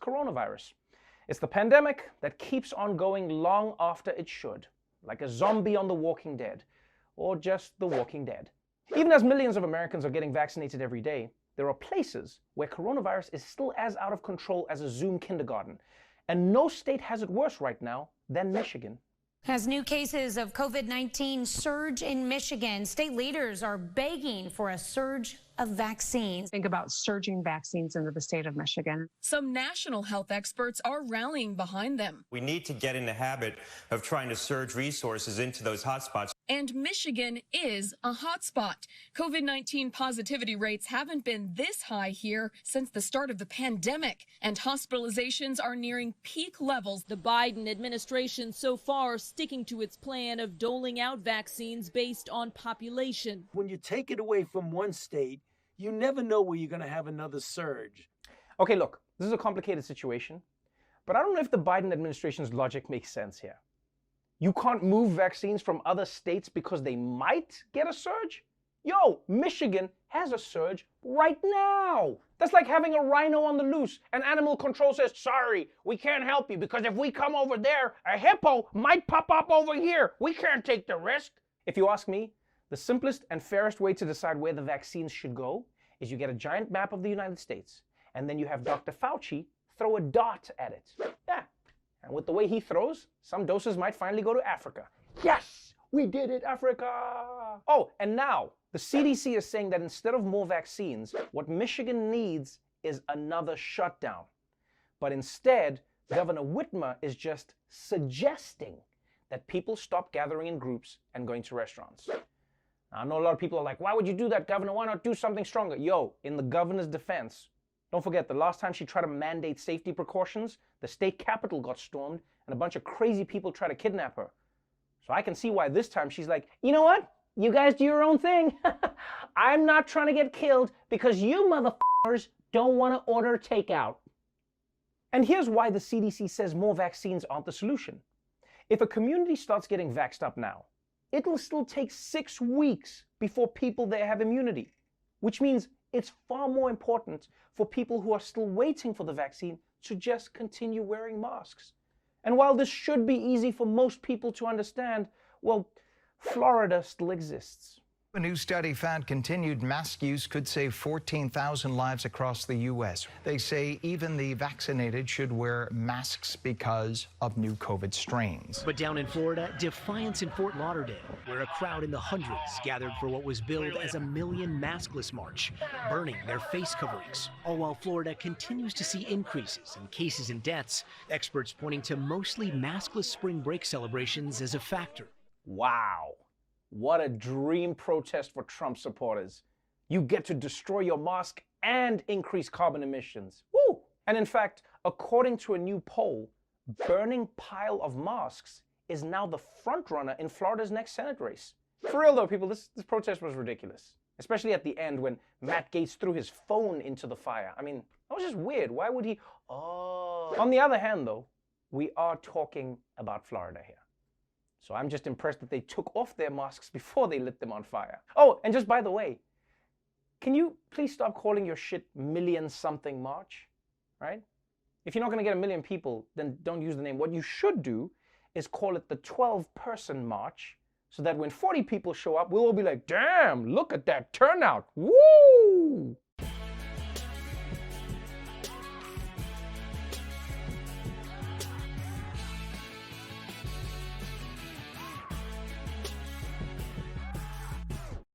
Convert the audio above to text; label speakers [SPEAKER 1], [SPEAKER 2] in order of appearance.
[SPEAKER 1] coronavirus. It's the pandemic that keeps on going long after it should, like a zombie on The Walking Dead, or just The Walking Dead. Even as millions of Americans are getting vaccinated every day, there are places where coronavirus is still as out of control as a Zoom kindergarten, and no state has it worse right now than Michigan.
[SPEAKER 2] As new cases of COVID-19 surge in Michigan, state leaders are begging for a surge of vaccines.
[SPEAKER 3] Think about surging vaccines into the state of Michigan.
[SPEAKER 4] Some national health experts are rallying behind them.
[SPEAKER 5] We need to get in the habit of trying to surge resources into those hotspots.
[SPEAKER 4] And Michigan is a hotspot. COVID-19 positivity rates haven't been this high here since the start of the pandemic, and hospitalizations are nearing peak levels.
[SPEAKER 6] The Biden administration so far sticking to its plan of doling out vaccines based on population.
[SPEAKER 7] When you take it away from one state, you never know where you're going to have another surge.
[SPEAKER 1] Okay, look, this is a complicated situation, but I don't know if the Biden administration's logic makes sense here. You can't move vaccines from other states because they might get a surge? Yo, Michigan has a surge right now. That's like having a rhino on the loose and animal control says, sorry, we can't help you because if we come over there, a hippo might pop up over here. We can't take the risk. If you ask me, the simplest and fairest way to decide where the vaccines should go is you get a giant map of the United States and then you have Dr. Fauci throw a dot at it. Yeah. And with the way he throws, some doses might finally go to Africa. Yes, we did it, Africa. Oh, and now the CDC is saying that instead of more vaccines, what Michigan needs is another shutdown. But instead, Governor Whitmer is just suggesting that people stop gathering in groups and going to restaurants. Now, I know a lot of people are like, why would you do that, Governor? Why not do something stronger? Yo, in the governor's defense, don't forget, the last time she tried to mandate safety precautions, the state capitol got stormed and a bunch of crazy people tried to kidnap her. So I can see why this time she's like, you know what? You guys do your own thing. I'm not trying to get killed because you motherfuckers don't want to order takeout. And here's why the CDC says more vaccines aren't the solution. If a community starts getting vaxxed up now, it will still take 6 weeks before people there have immunity, which means it's far more important for people who are still waiting for the vaccine to just continue wearing masks. And while this should be easy for most people to understand, well, Florida still exists.
[SPEAKER 8] A new study found continued mask use could save 14,000 lives across the U.S. They say even the vaccinated should wear masks because of new COVID strains.
[SPEAKER 9] But down in Florida, defiance in Fort Lauderdale, where a crowd in the hundreds gathered for what was billed as a million maskless march, burning their face coverings. All while Florida continues to see increases in cases and deaths, experts pointing to mostly maskless spring break celebrations as a factor.
[SPEAKER 1] Wow. What a dream protest for Trump supporters. You get to destroy your mosque and increase carbon emissions. Woo! And in fact, according to a new poll, burning pile of mosques is now the front runner in Florida's next Senate race. For real though, people, this protest was ridiculous. Especially at the end when Matt Gaetz threw his phone into the fire. I mean, that was just weird. Why would he? Oh. On the other hand though, we are talking about Florida here. So I'm just impressed that they took off their masks before they lit them on fire. Oh, and just by the way, can you please stop calling your shit million something march, right? If you're not going to get a million people, then don't use the name. What you should do is call it the 12-person march so that when 40 people show up, we'll all be like, damn, look at that turnout. Woo!